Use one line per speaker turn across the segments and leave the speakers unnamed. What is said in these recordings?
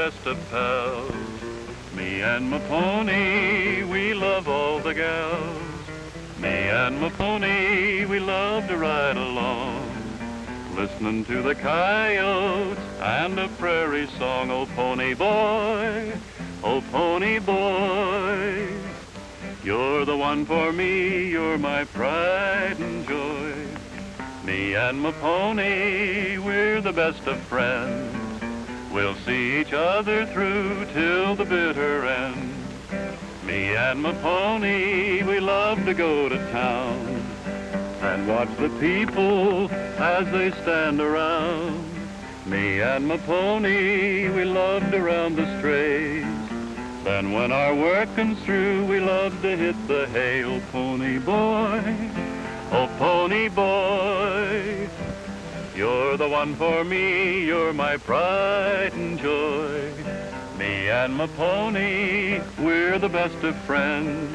best of pals. Me and my pony, we love all the gals. Me and my pony, we love to ride along, listening to the coyotes and a prairie song. Oh, pony boy, you're the one for me, you're my pride and joy. Me and my pony, we're the best of friends. We'll see each other through till the bitter end. Me and my pony, we love to go to town and watch the people as they stand around. Me and my pony, we love to round the strays. Then when our working's through, we love to hit the hay. Oh, pony boy, you're the one for me, you're my pride and joy. Me and my pony, we're the best of friends.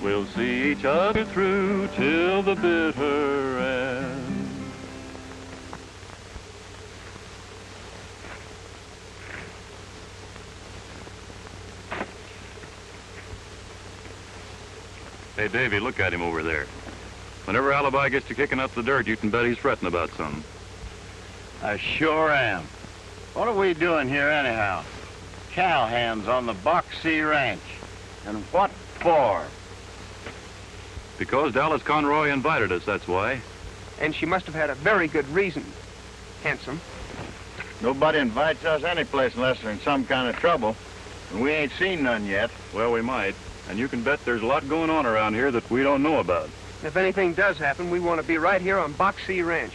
We'll see each other through till the bitter end. Hey, Davy, look at him over there. Whenever Alibi gets to kicking up the dirt, you can bet he's fretting about something.
I sure am. What are we doing here anyhow? Cowhands on the Boxy Ranch. And what for?
Because Dallas Conroy invited us, that's why.
And she must have had a very good reason. Handsome.
Nobody invites us any place unless they're in some kind of trouble. And we ain't seen none yet.
Well, we might. And you can bet there's a lot going on around here that we don't know about.
If anything does happen, we want to be right here on Boxy Ranch.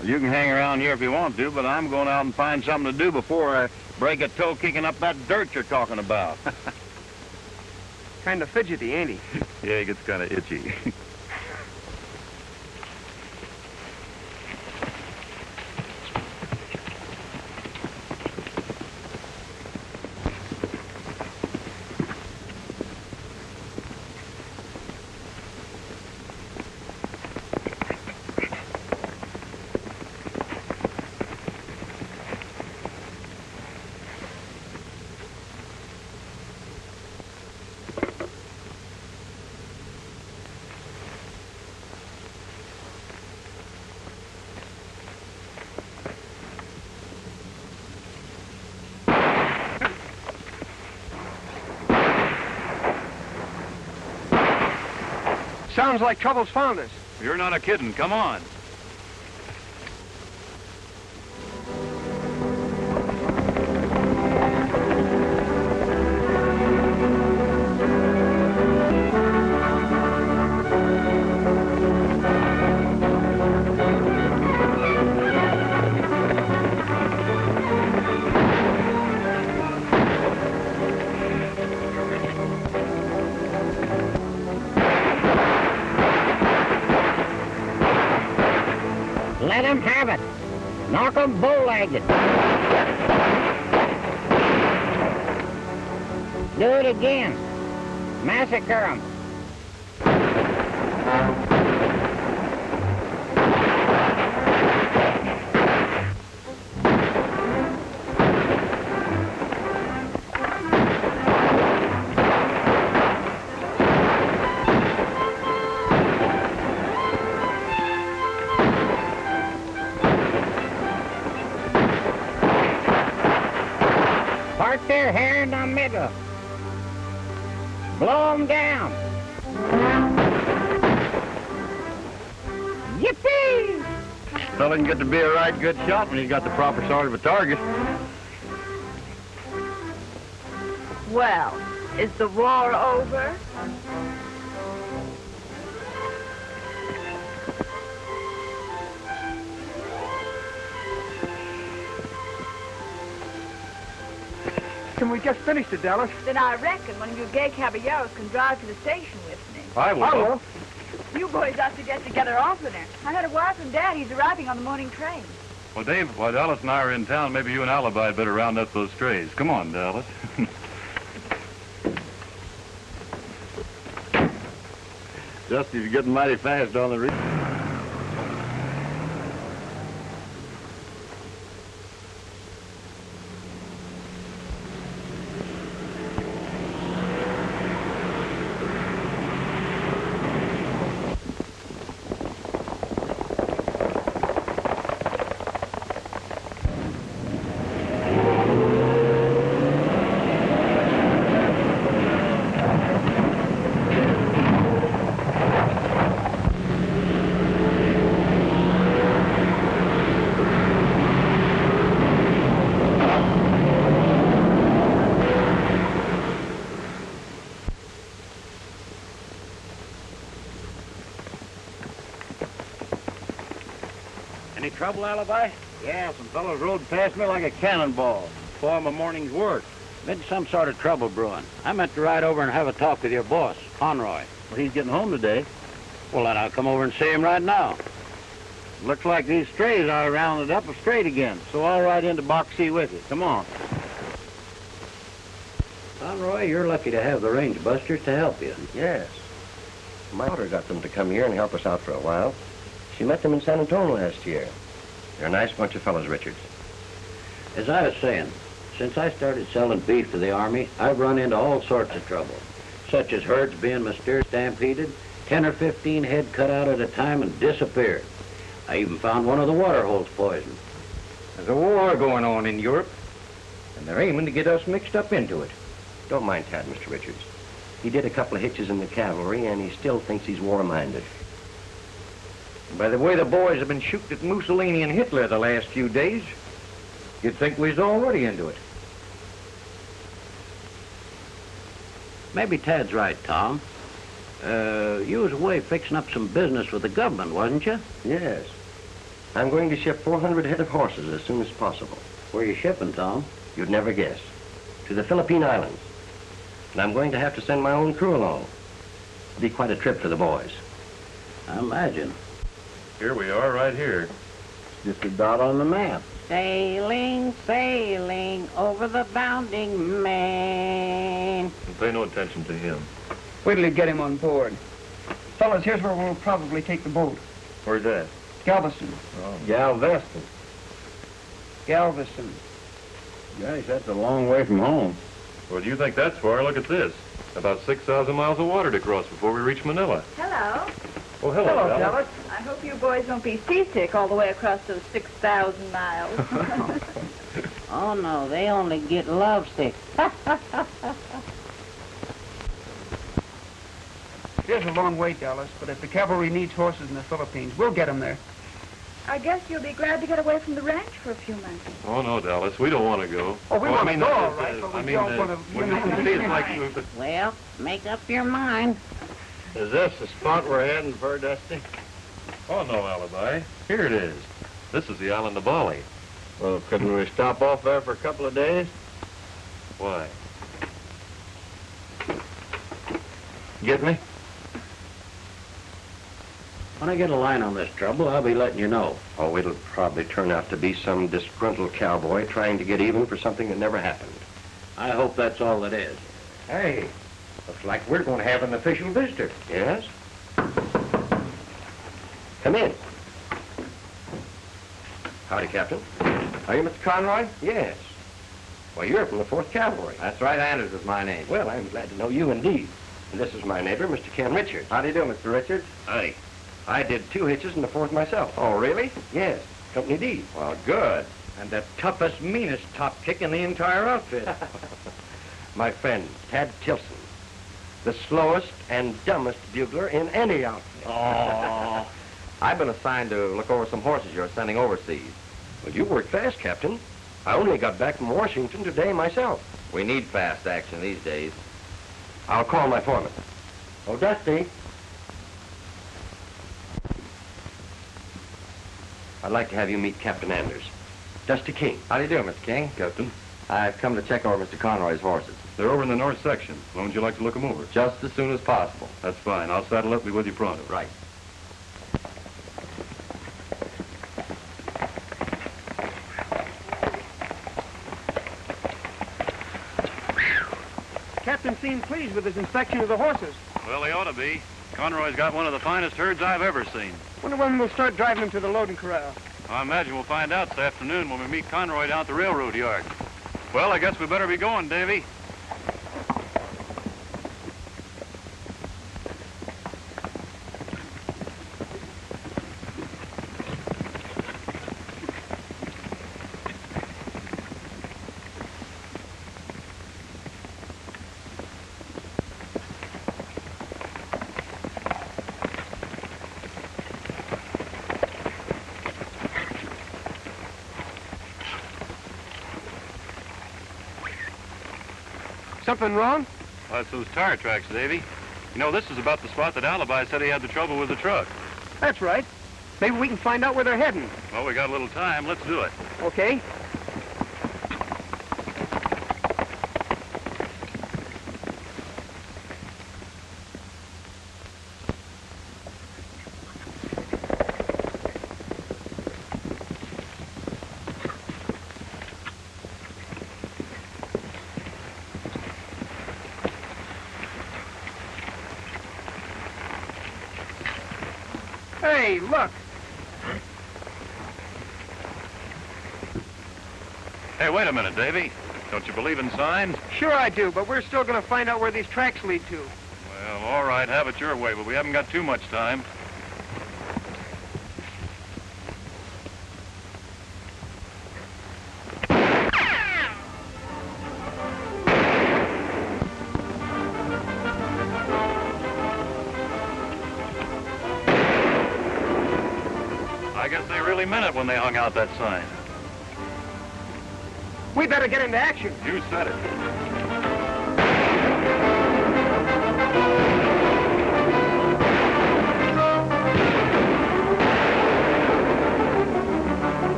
Well, you can hang around here if you want to, but I'm going out and find something to do before I break a toe kicking up that dirt you're talking about.
Kind of fidgety, ain't he?
Yeah, he gets kind of itchy.
Sounds like trouble's found us.
You're not a kidding. Come on.
Let 'em have it. Knock 'em bull-legged. Do it again. Massacre 'em. Part their hair in the middle. Blow 'em down. Yippee!
Fella can get to be a right good shot when he's got the proper sort of a target.
Well, is the war over?
Can we just finish it, Dallas?
Then I reckon one of you gay caballeros can drive to the station with me.
I will.
I will.
You boys ought to get together oftener. I heard a wire from Dad. He's arriving on the morning train.
Well, Dave, while Dallas and I are in town, maybe you and Alibi had better round up those strays. Come on, Dallas.
Dusty's getting mighty fast on the reef. Any trouble, Alibi? Yeah, some fellows rode past me like a cannonball before my morning's work. Been some sort of trouble brewing. I meant to ride over and have a talk with your boss, Conroy.
Well, he's getting home today.
Well, then I'll come over and see him right now. Looks like these strays are rounded up straight again, so I'll ride into Box C with you. Come on.
Conroy, you're lucky to have the range busters to help you.
Yes. My daughter got them to come here and help us out for a while. She met them in San Antonio last year. They're a nice bunch of fellows, Richards.
As I was saying, since I started selling beef to the Army, I've run into all sorts of trouble, such as herds being mysterious stampeded, 10 or 15 head cut out at a time and disappeared. I even found one of the water holes poisoned.
There's a war going on in Europe, and they're aiming to get us mixed up into it.
Don't mind Tad, Mr. Richards. He did a couple of hitches in the cavalry, and he still thinks he's war-minded.
By the way the boys have been shooting at Mussolini and Hitler the last few days, you'd think we was already into it.
Maybe Tad's right, Tom. You was away fixing up some business with the government, wasn't you?
Yes. I'm going to ship 400 head of horses as soon as possible.
Where you shipping, Tom?
You'd never guess. To the Philippine Islands. And I'm going to have to send my own crew along. It'll be quite a trip for the boys.
I imagine.
Here we are, right here.
Just a dot on the map.
Sailing, sailing over the bounding main.
Pay no attention to him.
Wait till you get him on board. Fellas, here's where we'll probably take the boat.
Where's that?
Galveston.
Oh.
Galveston.
Galveston.
Gosh, that's a long way from home.
Well, do you think that's far? Look at this. About 6,000 miles of water to cross before we reach Manila.
Hello.
Oh, hello, Dallas.
I hope you boys won't be seasick all the way across those 6,000 miles.
Oh, no, they only get lovesick.
There's a long way, Dallas, but if the cavalry needs horses in the Philippines, we'll get them there.
I guess you'll be glad to get away from the ranch for a few months.
Oh, no, Dallas. We don't want to go.
Oh, we want to go, all
that
right,
is,
but we
I mean,
don't want to...
when you see it's like...
Well, make up your mind.
Is this the spot we're heading for, Dusty?
Oh, no, Alibi. Here it is. This is the island of Bali.
Well, couldn't we stop off there for a couple of days?
Why?
Get me?
When I get a line on this trouble, I'll be letting you know.
Oh, it'll probably turn out to be some disgruntled cowboy trying to get even for something that never happened.
I hope that's all it is.
Hey, looks like we're going to have an official visitor.
Yes? Come in. Howdy, Captain.
Are you Mr. Conroy?
Yes. Well, you're from the 4th Cavalry.
That's right, Anders is my name.
Well, I'm glad to know you indeed. And this is my neighbor, Mr. Ken Richards.
How do you do, Mr. Richards?
Hi. I did 2 hitches in the 4th myself.
Oh, really?
Yes, Company D.
Well, good. And the toughest, meanest top kick in the entire outfit.
My friend, Tad Tilson. The slowest and dumbest bugler in any outfit.
Oh. I've been assigned to look over some horses you're sending overseas.
Well, you work fast, Captain. I only got back from Washington today myself.
We need fast action these days.
I'll call my foreman.
Oh, Dusty.
I'd like to have you meet Captain Anders. Dusty King.
How do you do, Mr. King?
Captain,
I've come to check over Mr. Conroy's horses.
they're over in the north section. When would you like to look them over?
Just as soon as possible.
That's fine. I'll saddle up. Be with you pronto.
Right.
Captain seemed pleased with his inspection of the horses.
Well, they ought to be. Conroy's got one of the finest herds I've ever seen.
Wonder when we'll start driving them to the loading corral.
I imagine we'll find out this afternoon when we meet Conroy down at the railroad yard. Well, I guess we better be going, Davy.
Something wrong?
Well, that's those tire tracks, Davy. You know, this is about the spot that Alibi said he had the trouble with the truck.
That's right. Maybe we can find out where they're heading.
Well, we got a little time. Let's do it.
Okay. Hey, look.
Hey, wait a minute, Davy. Don't you believe in signs?
Sure I do, but we're still going to find out where these tracks lead to.
Well, all right, have it your way, but we haven't got too much time. I guess they really meant it when they hung out that sign.
We better get into action.
You said it.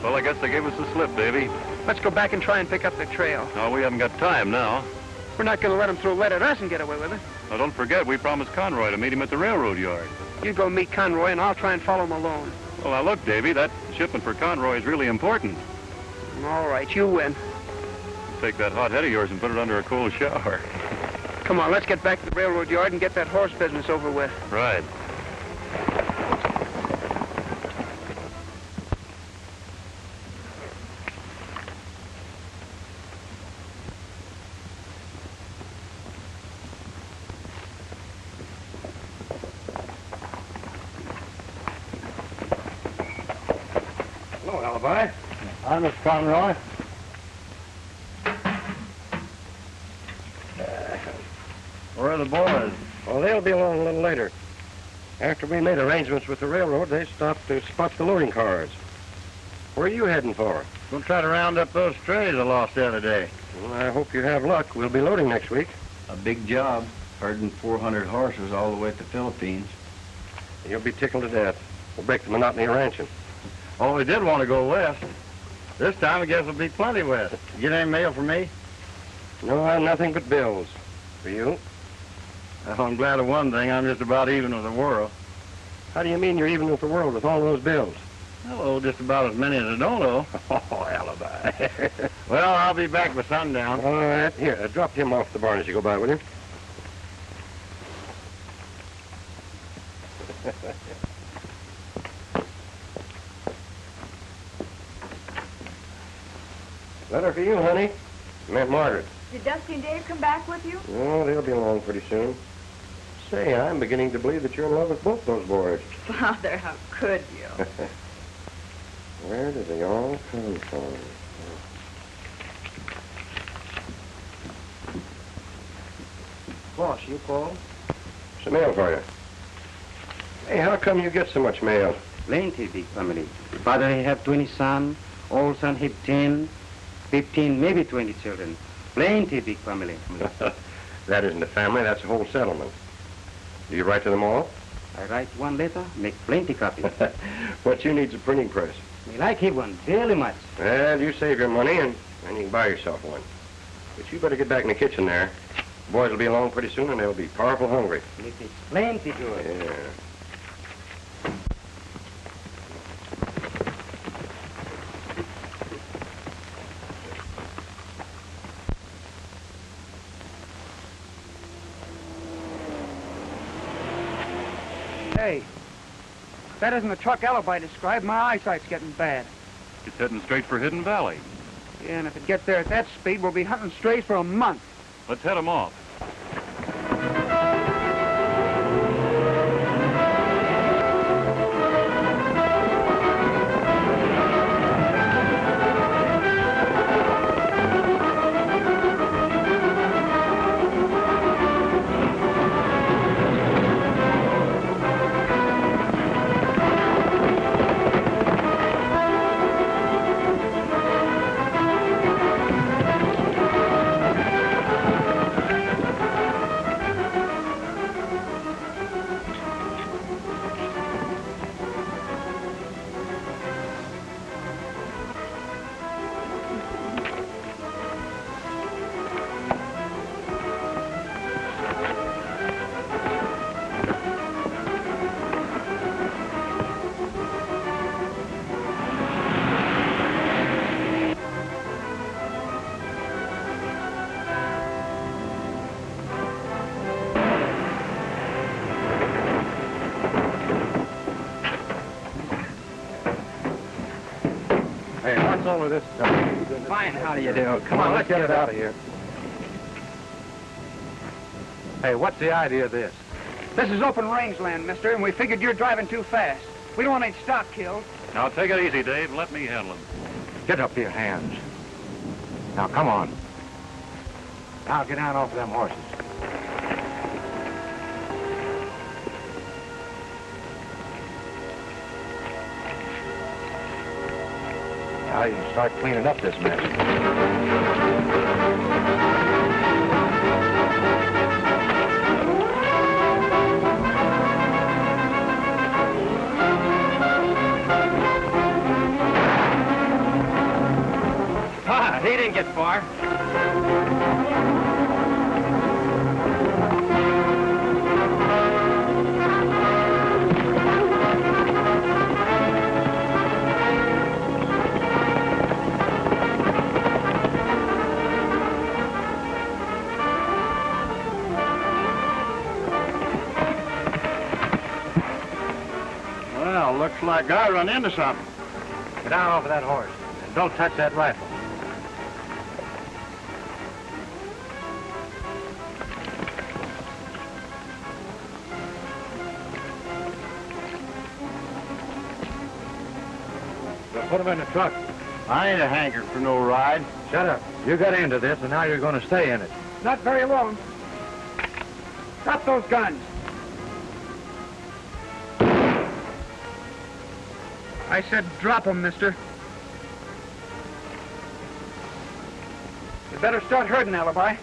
Well, I guess they gave us the slip, Davy.
Let's go back and try and pick up the trail.
No, we haven't got time now.
We're not going to let them throw lead at us and get away with it.
Now, don't forget, we promised Conroy to meet him at the railroad yard.
You go meet Conroy, and I'll try and follow him alone.
Well, now, look, Davy, that shipment for Conroy is really important.
All right, you win.
Take that hot head of yours and put it under a cold shower.
Come on, let's get back to the railroad yard and get that horse business over with.
Right.
Hello, Alibi. I'm Mr. Conroy. Where are the boys? Well, they'll be along a little later. After we made arrangements with the railroad, they stopped to spot the loading cars. Where are you heading for?
We'll try to round up those strays I lost the other day.
Well, I hope you have luck. We'll be loading next week.
A big job, herding 400 horses all the way to the Philippines.
You'll be tickled to death. We'll break the monotony of ranching.
Oh, we did want to go west. This time I guess it'll be plenty west. Get any mail for me?
No, nothing but bills. For you?
Well, I'm glad of one thing. I'm just about even with the world.
How do you mean you're even with the world with all those bills?
Oh, just about as many as I don't owe.
Oh, Alibi.
Well, I'll be back by sundown.
All right. Here, drop him off the barn as you go by, will you? Letter for you, honey. Aunt Margaret.
Did Dusty and Dave come back with you?
Oh, they'll be along pretty soon. Say, I'm beginning to believe that you're in love with both those boys.
Father, how could you?
Where do they all come from?
Boss, you called?
Some mail for you. Hey, how come you get so much mail?
Plenty big family. Father have 20 sons, all son have 10, 15, maybe 20 children. Plenty big family.
That isn't a family, that's a whole settlement. Do you write to them all?
I write one letter, make plenty copies.
What you need's a printing press.
Me like him one very much.
Well, you save your money and then you can buy yourself one. But you better get back in the kitchen there. The boys will be along pretty soon and they'll be powerful hungry.
Make it plenty good.
Yeah.
Hey, that isn't the truck Alibi described. My eyesight's getting bad.
It's heading straight for Hidden Valley.
Yeah, and if it gets there at that speed, we'll be hunting strays for a month.
Let's head 'em off.
Hey, what's all of this stuff?
Fine, how do you do?
Come on, let's get it out of here. Hey, what's the idea of this?
This is open rangeland, mister, and we figured you're driving too fast. We don't want any stock killed.
Now take it easy, Dave, and let me handle him.
Get up to your hands. Now, come on. Now, get down off of them horses. Now you can start cleaning up this mess.
He didn't get far.
Well, looks like I run into something.
Get down off of that horse. And don't touch that rifle. Put him in the truck.
I ain't a hankering for no ride.
Shut up. You got into this, and now you're going to stay in it.
Not very long. Drop those guns. I said drop them, mister. You better start herding, Alibi.
It's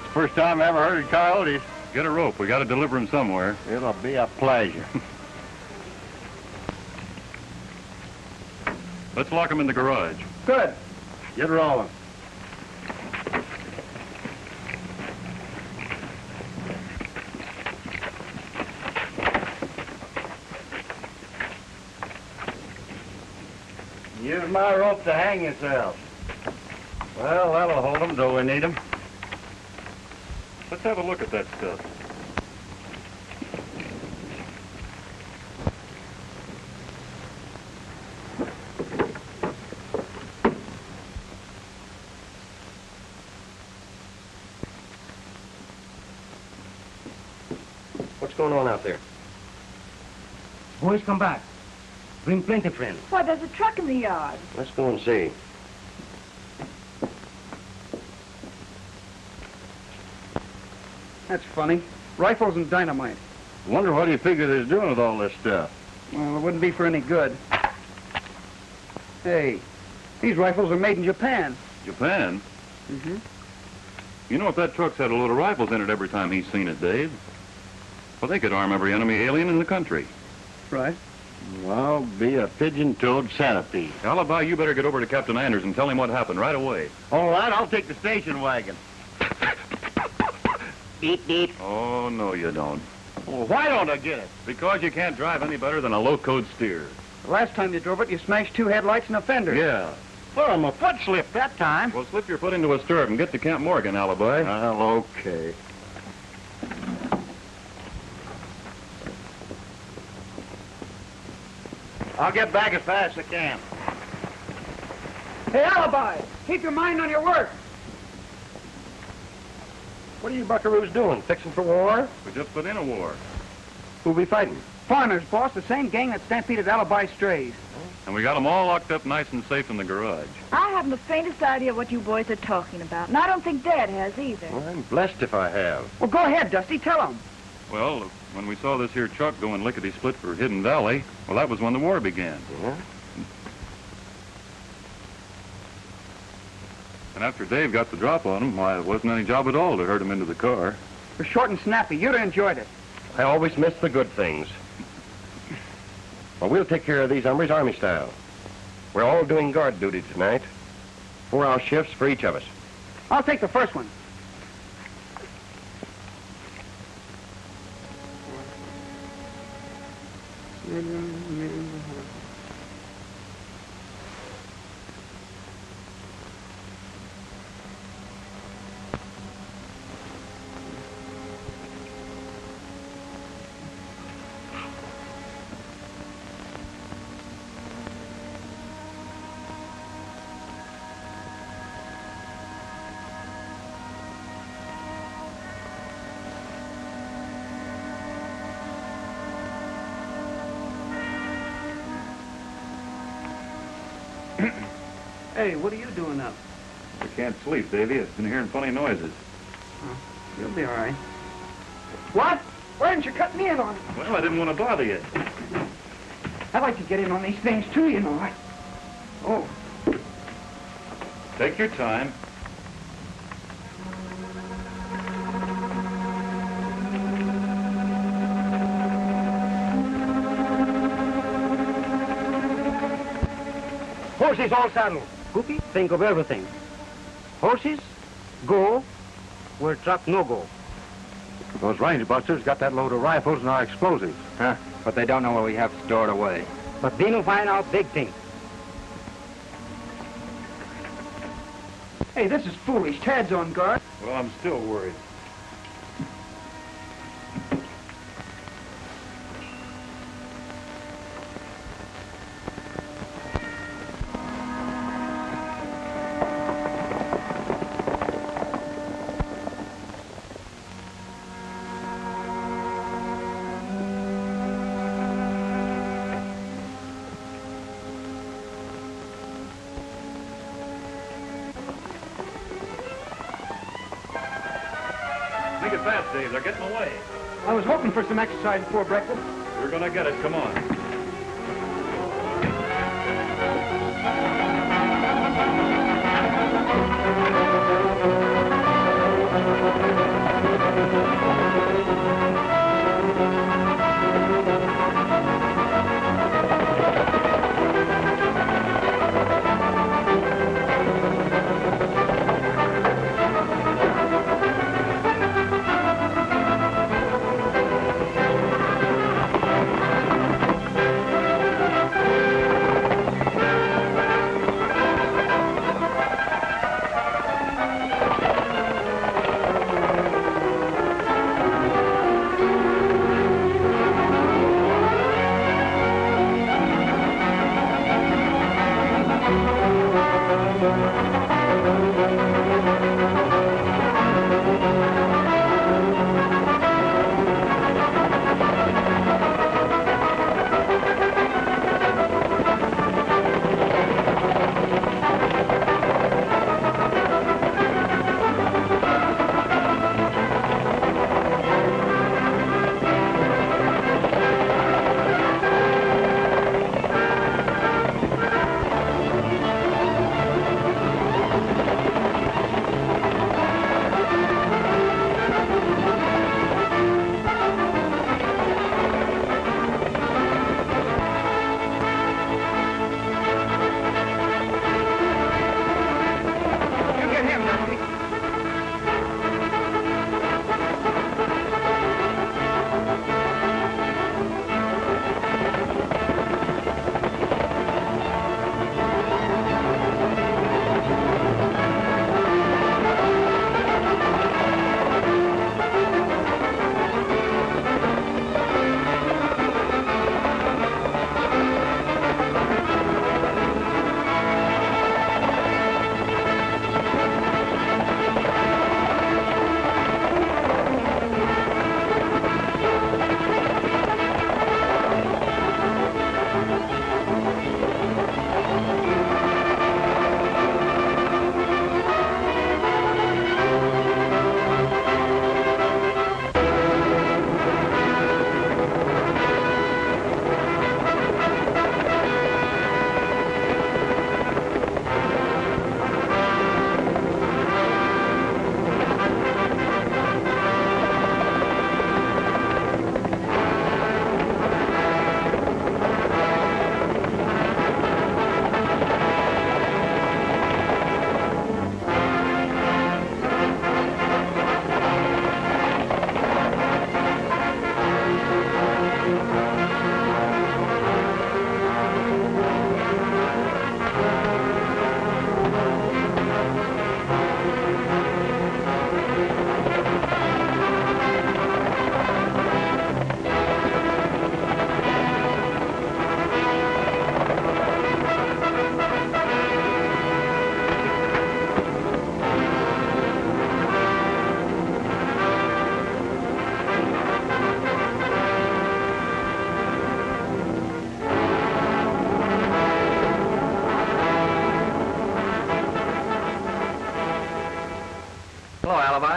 the first time I ever heard of coyotes.
Get a rope. We got to deliver him somewhere.
It'll be a pleasure.
Let's lock him in the garage.
Good.
Get rolling. Use my rope to hang yourselves. Well, that'll hold them till we need them.
Let's have a look at that stuff.
What's going on out there?
Boys, come back. Bring plenty friends.
Why, there's a truck in the yard.
Let's go and see.
That's funny. Rifles and dynamite.
Wonder what he figured he's doing with all this stuff.
Well, it wouldn't be for any good. Hey, these rifles are made in Japan.
Japan?
Mm-hmm.
You know if that truck's had a load of rifles in it every time he's seen it, Dave? Well, they could arm every enemy alien in the country.
Right.
Well, be a pigeon-toed centipede.
Alibi, you better get over to Captain Anders and tell him what happened right away.
All right, I'll take the station wagon.
Beep, beep.
Oh, no, you don't.
Well, why don't I get it?
Because you can't drive any better than a low-code steer.
The last time you drove it, you smashed 2 headlights and a fender.
Yeah.
Well, my foot slipped that time.
Well, slip your foot into a stirrup and get to Camp Morgan, Alibi.
Well, okay. I'll get back as fast as I can.
Hey, Alibi, keep your mind on your work.
What are you buckaroos doing? Fixing for war?
We just put in a war.
Who'll be fighting?
Foreigners, boss, the same gang that stampeded Alibi strays.
And we got them all locked up nice and safe in the garage.
I haven't the faintest idea what you boys are talking about, and I don't think Dad has either.
Well, I'm blessed if I have.
Well, go ahead, Dusty, tell them.
Well, when we saw this here truck going lickety-split for Hidden Valley, well, that was when the war began.
Yeah?
And after Dave got the drop on him, why, it wasn't any job at all to herd him into the car.
You're short and snappy. You'd have enjoyed it.
I always miss the good things. Well, we'll take care of these hombres Army style. We're all doing guard duty tonight. 4-hour shifts for each of us.
I'll take the first one. Hey, what are you doing up?
I can't sleep, Davy. I've been hearing funny noises.
Oh, you'll be all right. What? Why didn't you cut me in on it?
Well, I didn't want to bother you.
I like to get in on these things, too, you know. Oh.
Take your time.
Horses all saddled. Cookie, think of everything. Horses, go where truck no go.
Those range busters got that load of rifles and our explosives.
Huh? But they don't know what we have stored away. But then we'll find out big things.
Hey, this is foolish. Tad's on guard.
Well, I'm still worried. Make it fast, Dave. They're getting away.
I was hoping for some exercise before breakfast.
We're gonna get it. Come on.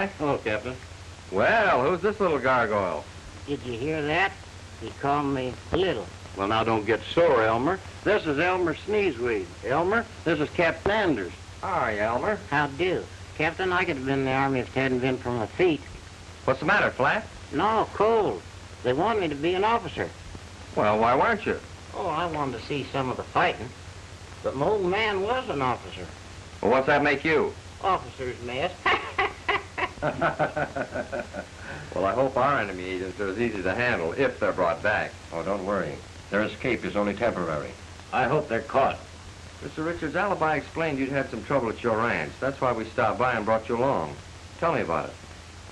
Fly.
Hello, Captain.
Well, who's this little gargoyle?
Did you hear that? He called me little.
Well, now don't get sore, Elmer. This is Elmer Sneezeweed. Elmer, this is Captain Anders.
Hi, Elmer.
How do? Captain, I could have been in the Army if it hadn't been for my feet.
What's the matter, Flat?
No, cold. They want me to be an officer.
Well, why weren't you?
Oh, I wanted to see some of the fighting. But my old man was an officer.
Well, what's that make you?
Officer's mess.
Well, I hope our enemy agents are as easy to handle if they're brought back.
Oh, don't worry. Their escape is only temporary.
I hope they're caught.
Mr. Richards' alibi explained you'd had some trouble at your ranch. That's why we stopped by and brought you along. Tell me about it.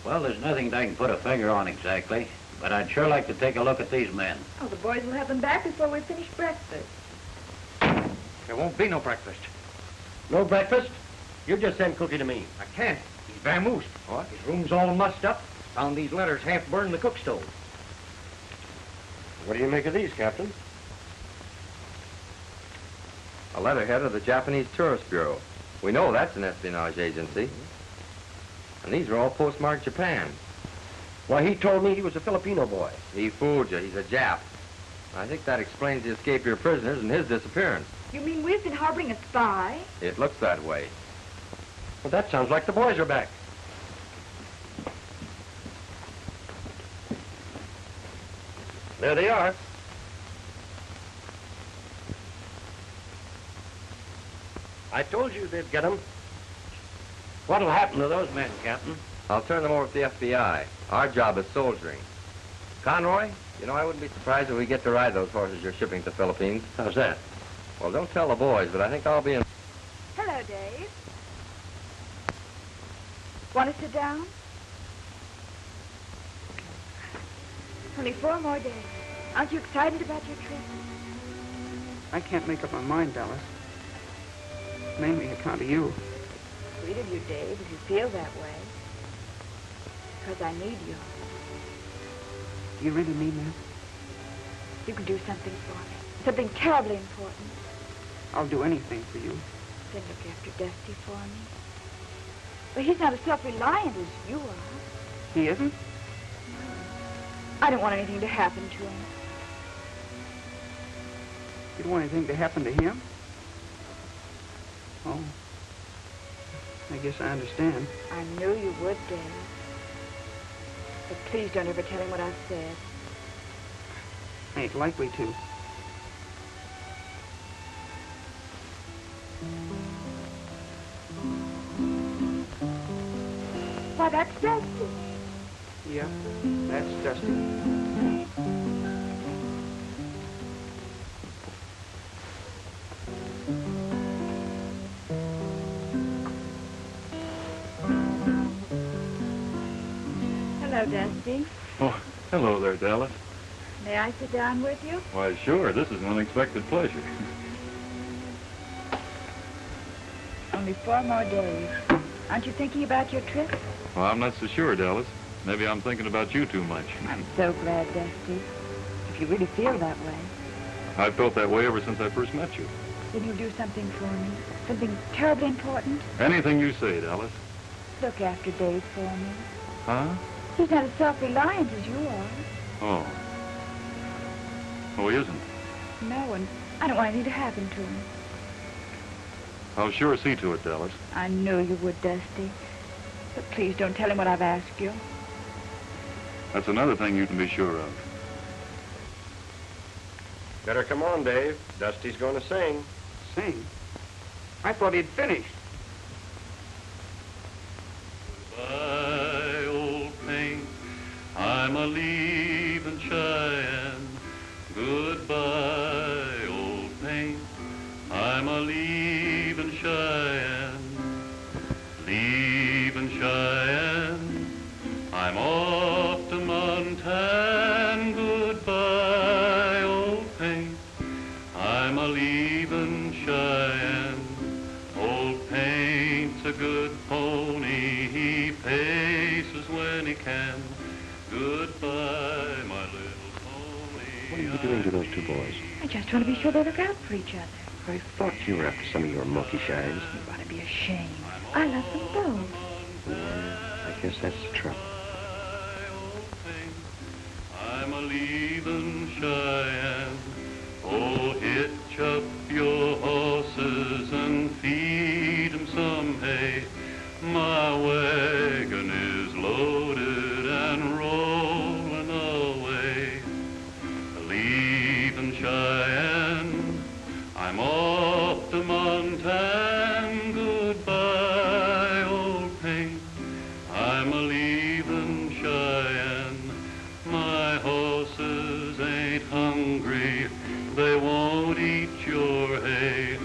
Well, there's nothing that I can put a finger on exactly, but I'd sure like to take a look at these men.
Oh, the boys will have them back before we finish breakfast.
There won't be no breakfast.
No breakfast? You just send Cookie to me.
I can't. He's vamoosed.
What?
His room's all mussed up. Found these letters half burned in the cook stove.
What do you make of these, Captain?
A letterhead of the Japanese Tourist Bureau. We know that's an espionage agency. And these are all postmarked Japan.
Why, he told me he was a Filipino boy.
He fooled you. He's a Jap. I think that explains the escape of your prisoners and his disappearance.
You mean we've been harboring a spy?
It looks that way.
Well, that sounds like the boys are back. There they are. I told you they'd get them.
What'll happen to those men, Captain?
I'll turn them over to the FBI. Our job is soldiering. Conroy, you know, I wouldn't be surprised if we get to ride those horses you're shipping to the Philippines.
How's that?
Well, don't tell the boys, but I think I'll be in...
Hello, Dave. Want to sit down? Only 4 more days. Aren't you excited about your trip?
I can't make up my mind, Dallas. Mainly account of you.
Sweet of you, Dave, if you feel that way. Because I need you.
Do you really mean that?
You can do something for me. Something terribly important.
I'll do anything for you.
Then look after Dusty for me. But he's not as self-reliant as you are.
He isn't?
I don't want anything to happen to him.
You don't want anything to happen to him? Oh. I guess I understand.
I knew you would, Dave. But please don't ever tell him what I've said.
I ain't likely to.
Why, that's Dusty.
Yeah, that's Dusty.
Hello, Dusty.
Oh, hello there, Dallas.
May I sit down with you?
Why, sure. This is an unexpected pleasure.
Only 4 more days. Aren't you thinking about your trip?
Well, I'm not so sure, Dallas. Maybe I'm thinking about you too much.
I'm so glad, Dusty. If you really feel that way,
I've felt that way ever since I first met you.
then you'll do something for me. Something terribly important.
Anything you say, Dallas.
Look after Dave for me.
Huh?
He's not as self-reliant as you are.
Oh. Oh, he isn't.
No, and I don't want anything to happen to him.
I'll sure see to it, Dallas.
I knew you would, Dusty. But please don't tell him what I've asked you.
That's another thing you can be sure of.
Better come on, Dave. Dusty's going to sing.
Sing? I thought he'd finished.
Goodbye, old paint. I'm a leaving Cheyenne. Goodbye, old paint. I'm a leaving Cheyenne. Leaving Cheyenne. I'm off to Montan. Goodbye, old paint. I'm a leaving Cheyenne. Old paint's a good pony. He paces when he can. Goodbye, my little pony.
What are you doing to those 2 boys?
I just want to be sure they look out for each other.
I thought you were after some of your monkey shines.
You ought to be ashamed. I love them both.
I guess that's the trouble.
I'm a leaving Cheyenne. Oh, hitch up your horses and feed 'em some hay. My wagon is loaded and rolling away. Leaving Cheyenne, I'm off to Montana. Goodbye, old pain. I'm a leaving Cheyenne. My horses ain't hungry. They won't eat your hay.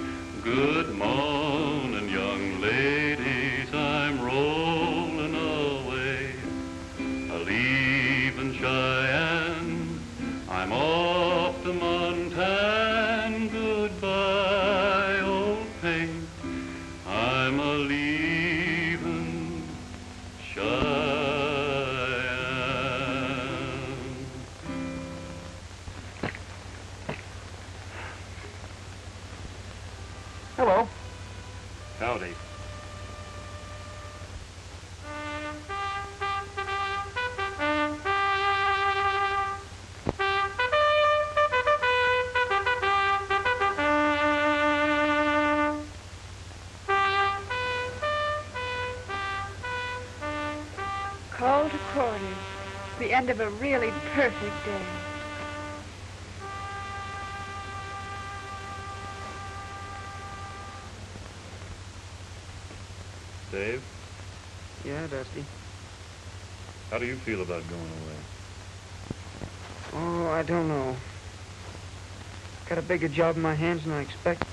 Good morning, young ladies. I'm rolling away. Leaving Cheyenne. I'm off to Montana. Goodbye, old pain. I'm a leaving Cheyenne.
Hello.
Howdy.
Call to quarters. The end of a really perfect day.
Dave,
Yeah, Dusty.
how do you feel about going away?
Oh, I don't know. Got a bigger job in my hands than I expected.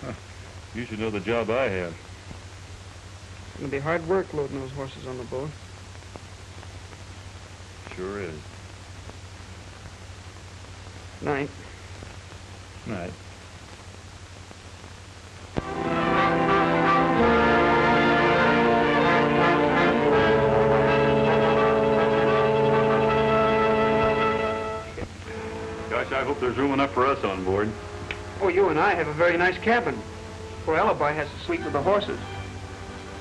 You should know the job I have.
It's gonna be hard work loading those horses on the boat.
Sure is.
Night.
Night. Gosh, I hope there's room enough for us on board.
Oh, you and I have a very nice cabin. Poor Alibi has to sleep with the horses.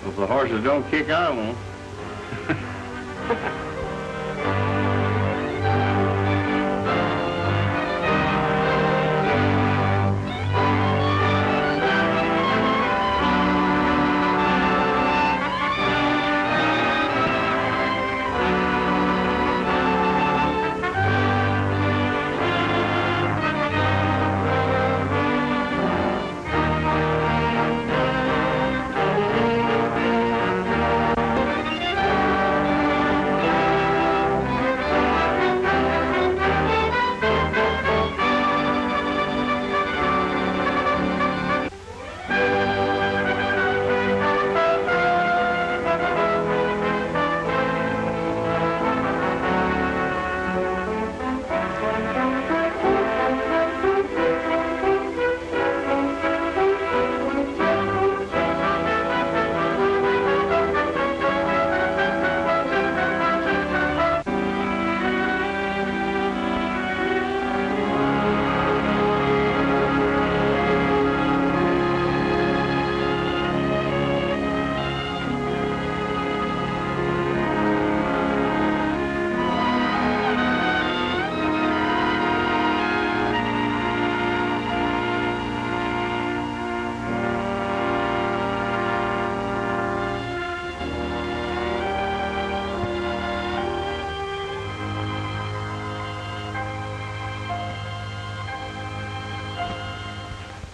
Well, if the horses don't kick, I won't.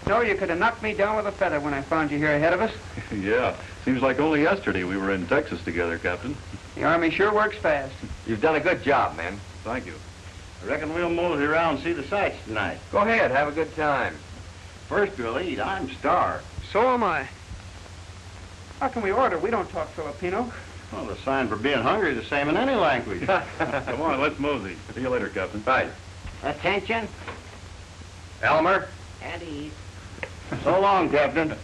No, you could have knocked me down with a feather when I found you here ahead of us.
Yeah, seems like only yesterday we were in Texas together, Captain.
The Army sure works fast.
You've done a good job, man.
Thank you.
I reckon we'll mosey around and see the sights tonight.
Go ahead, have a good time.
First we'll eat. I'm starved.
So am I. How can we order? We don't talk Filipino.
Well, the sign for being hungry is the same in any language.
Come on, let's mosey. See you later, Captain.
Right.
Attention,
Elmer,
at ease.
so long, Captain.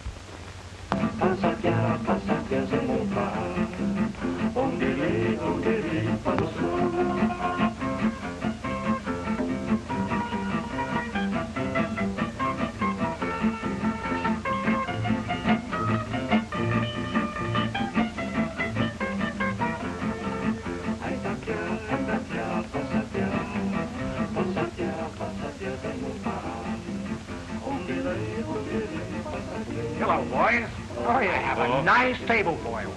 Hello, boys. Oh, you have a nice table for you.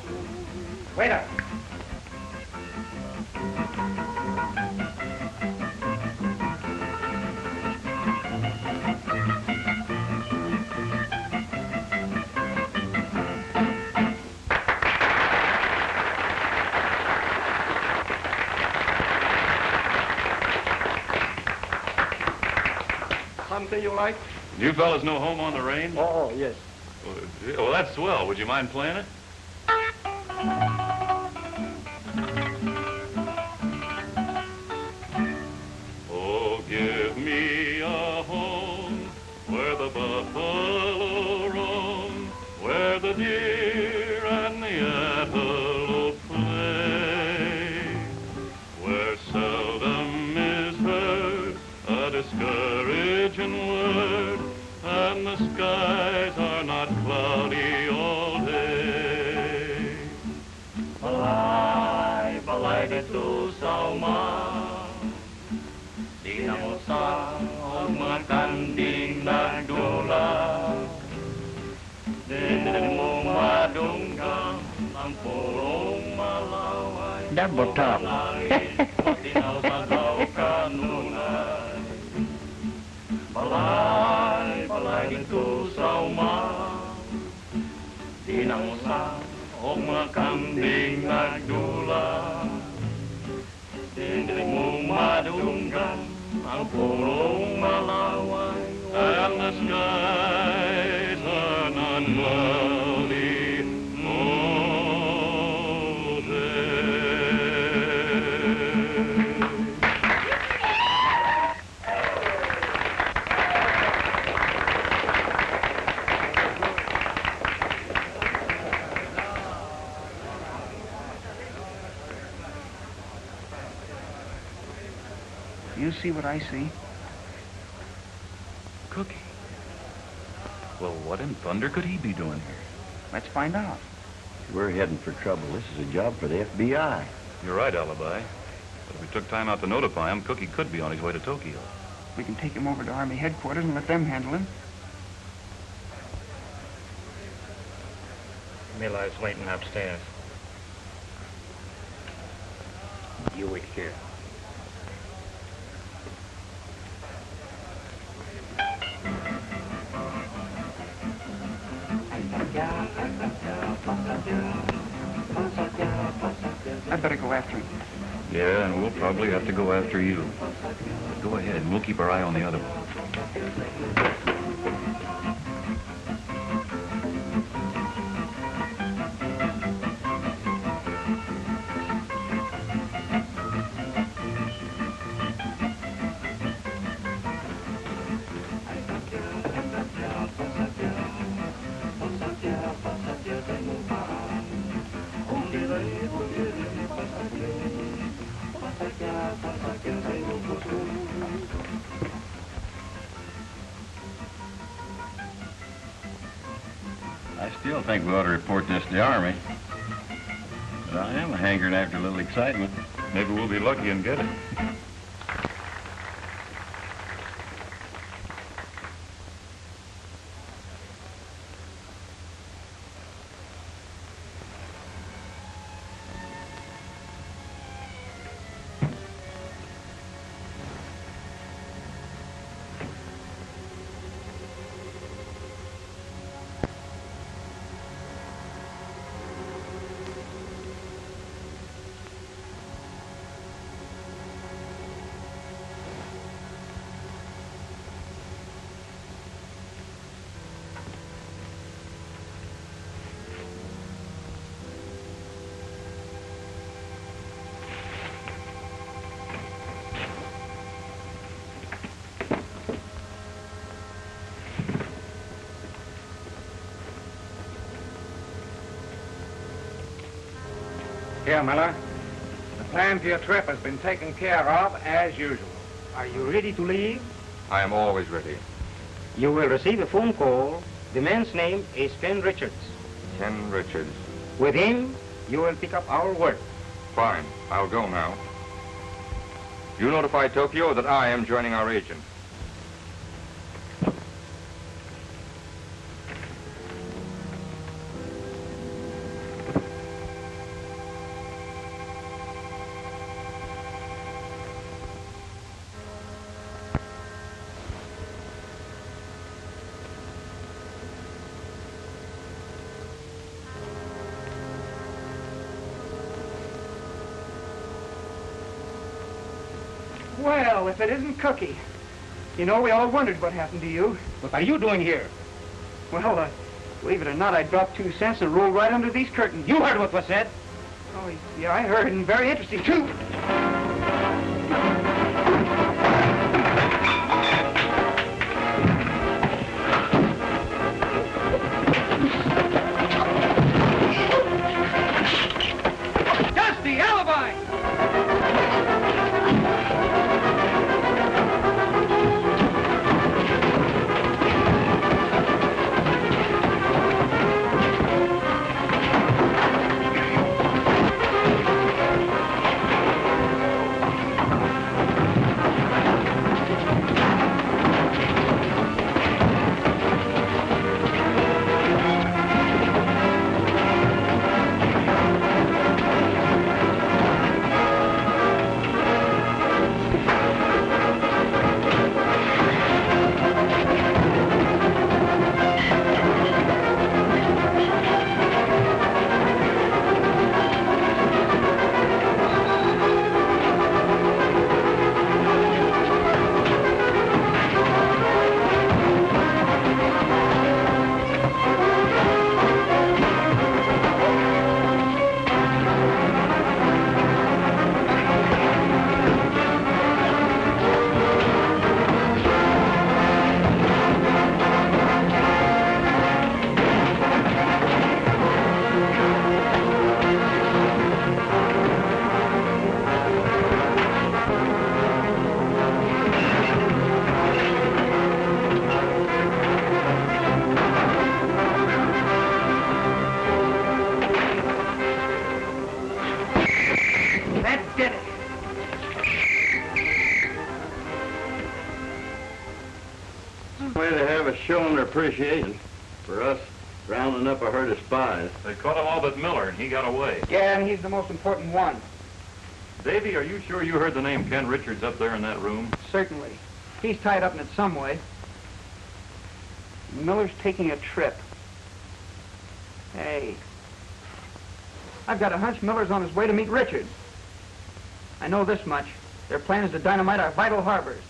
Waiter.
Something you like?
You fellas know Home on the Range?
Oh, yes.
Well, that's swell. Would you mind playing it? Oh, give me a home where the buffalo roam, where the deer and the antelope play, where seldom is heard a discouraging word, and the skies are not cloudy all day. Balay, balay dito sa uma, di na mo sa magkanding nagdula, di mo madunggan ang purong malaway.
Double top.
Balay, balay dito sa uma, di na mo sa mga kambing nagdula, di mo madunggan ang purong malaway, and the skies are not cloudy all day.
You see what I see?
Cookie. Well, what in thunder could he be doing here?
Let's find out.
We're heading for trouble. This is a job for the FBI.
You're right, Alibi. But if we took time out to notify him, Cookie could be on his way to Tokyo.
We can take him over to Army headquarters and let them handle him.
Miller's waiting upstairs. You wait here.
I'd better go after him.
Yeah, and we'll probably have to go after you. Go ahead, and we'll keep our eye on the other one.
I still think we ought to report this to the Army. But I am hankering after a little excitement.
Maybe we'll be lucky and get it.
Here, Miller. The plan for your trip has been taken care of as usual. Are you ready to leave?
I am always ready.
You will receive a phone call. The man's name is Ken Richards.
Ken Richards.
With him, you will pick up our work.
Fine. I'll go now. You notify Tokyo that I am joining our agent.
Well, if it isn't Cookie. You know, we all wondered what happened to you.
What are you doing here?
Well, believe it or not, I dropped 2 cents and rolled right under these curtains.
You heard what was said.
Oh, yeah, I heard, and very interesting, too. Dusty, Alibi!
Way to have us showing their appreciation for us rounding up a herd of spies. They caught them all but Miller, and he got away.
Yeah, and he's the most important one.
Davy, are you sure you heard the name Ken Richards up there in that room?
Certainly. He's tied up in it some way. Miller's taking a trip. Hey. I've got a hunch Miller's on his way to meet Richards. I know this much. Their plan is to dynamite our vital harbors.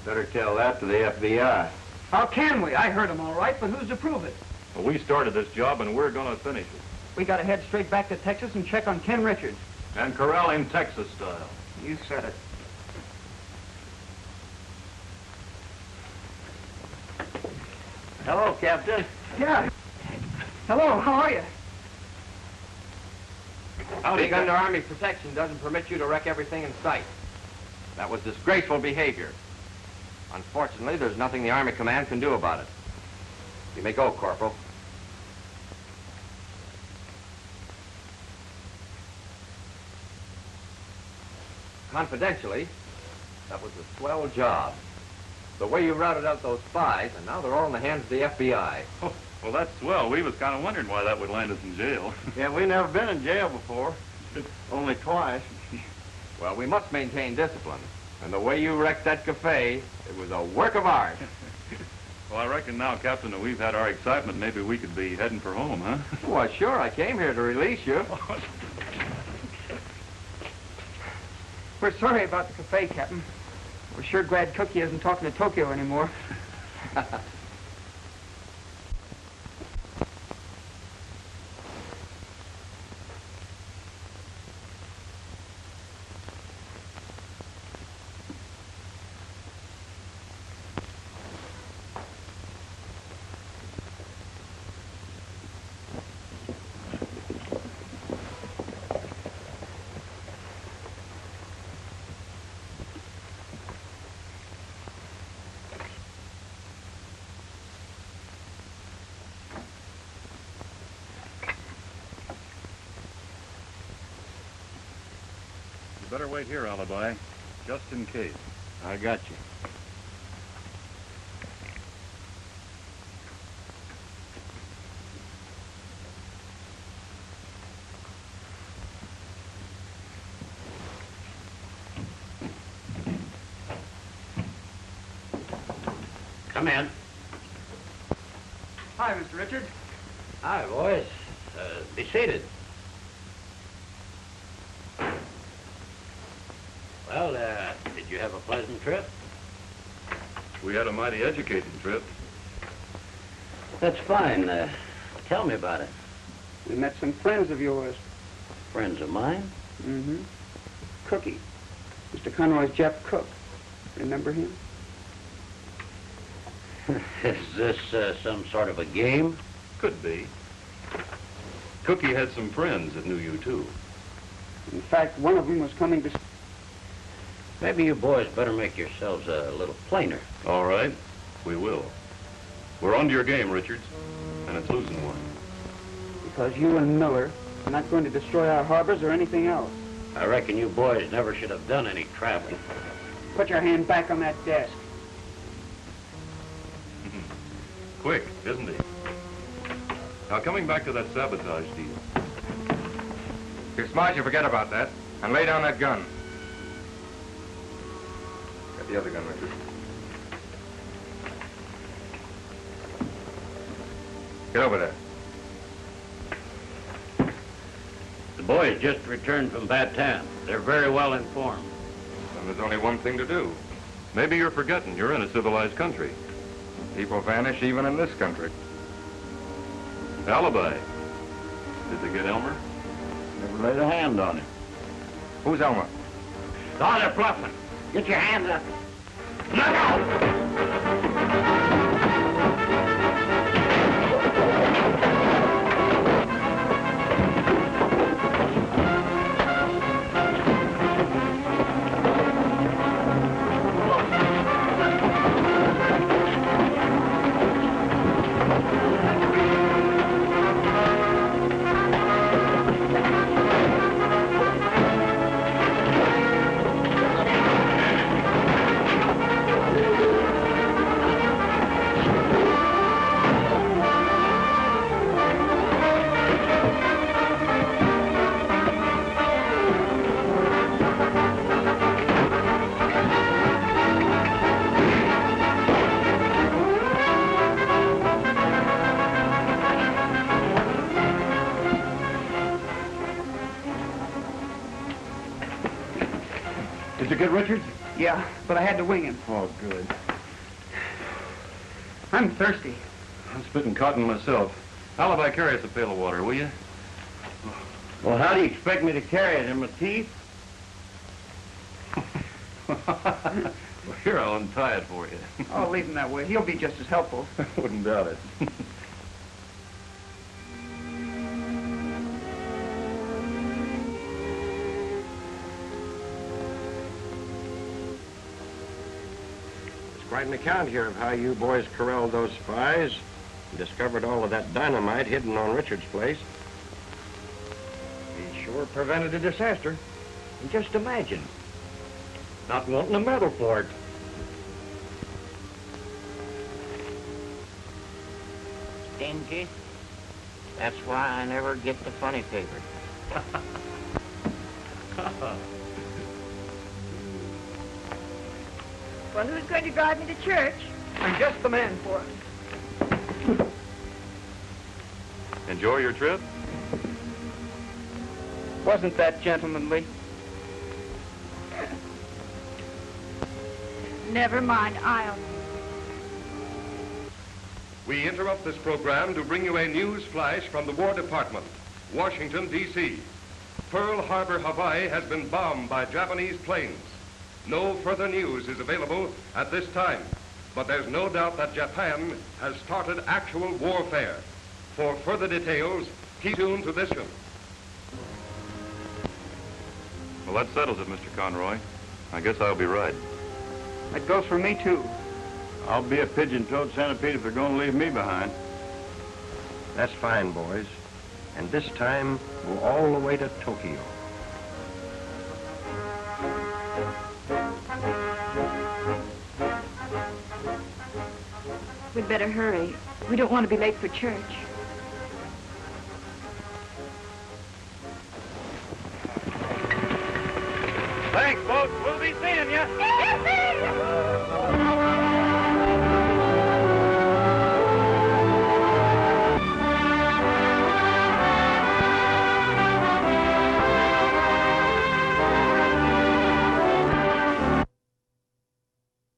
Better tell that to the FBI.
How can we? I heard him all right, but who's to prove it?
Well, we started this job, and we're going to finish it.
We got to head straight back to Texas and check on Ken Richards.
And corral him Texas style.
You said it.
Hello, Captain.
Yeah. Hello, how are you?
Being under Army protection doesn't permit you to wreck everything in sight. That was disgraceful behavior. Unfortunately, there's nothing the Army Command can do about it. You may go, Corporal. Confidentially, that was a swell job. The way you routed out those spies, and now they're all in the hands of the FBI.
Oh, well, that's swell. We was kind of wondering why that would land us in jail.
Yeah, we never been in jail before. Only twice.
Well, we must maintain discipline. And the way you wrecked that café, it was a work of art.
Well, I reckon now, Captain, that we've had our excitement, maybe we could be heading for home, huh?
Well, sure, I came here to release you.
We're sorry about the cafe, Captain. We're sure glad Cookie isn't talking to Tokyo anymore.
Better wait here, Alibi, just in case.
I got you.
Come in.
Hi, Mr. Richards.
Hi, boys. Be seated. Well, you have a pleasant trip?
We had a mighty educated trip.
That's fine. Tell me about it.
We met some friends of yours.
Friends of mine?
Mm-hmm. Cookie. Mr. Conroy's Jeff Cook. Remember him?
Is this some sort of a game?
Could be. Cookie had some friends that knew you, too.
In fact, one of them was coming to...
Maybe you boys better make yourselves a little plainer.
All right, we will. We're on to your game, Richards, and it's losing one.
Because you and Miller are not going to destroy our harbors or anything else.
I reckon you boys never should have done any traveling.
Put your hand back on that desk.
Quick, isn't he? Now, coming back to that sabotage deal.
If you're smart, you forget about that. And lay down that gun. Get the other gun, Richard. Get over there.
The boys just returned from Bataan. They're very well informed.
And there's only one thing to do.
Maybe you're forgetting you're in a civilized country.
People vanish even in this country.
Alibi. Did they get Elmer?
Never laid a hand on him.
Who's Elmer?
Oh, they're bluffing. Get your hands up. Look out!
Did you get Richards?
Yeah, but I had to wing him.
Oh, good.
I'm thirsty.
I'm spitting cotton myself. Alibi, carry us a pail of water, will you?
Well, how do you expect me to carry it? In my teeth?
Well, here, I'll untie it for you.
Oh, leave him that way. He'll be just as helpful.
I wouldn't doubt it.
Quite an account here of how you boys corralled those spies and discovered all of that dynamite hidden on Richard's place.
He sure prevented a disaster. And just imagine, not wanting a medal for it.
Stingy. That's why I never get the funny paper.
Well, who's going to drive me to church?
I'm just the man for it.
Enjoy your trip?
Wasn't that gentlemanly?
Never mind, I'll...
We interrupt this program to bring you a news flash from the War Department, Washington, D.C. Pearl Harbor, Hawaii has been bombed by Japanese planes. No further news is available at this time, but there's no doubt that Japan has started actual warfare. For further details, keep tuned to this show.
Well, that settles it, Mr. Conroy. I guess I'll be right.
That goes for me, too.
I'll be a pigeon-toed centipede if they're going to leave me behind.
That's fine, boys. And this time, we'll all the way to Tokyo.
We'd better hurry. We don't want to be late for church.
Thanks, folks. We'll be seeing you.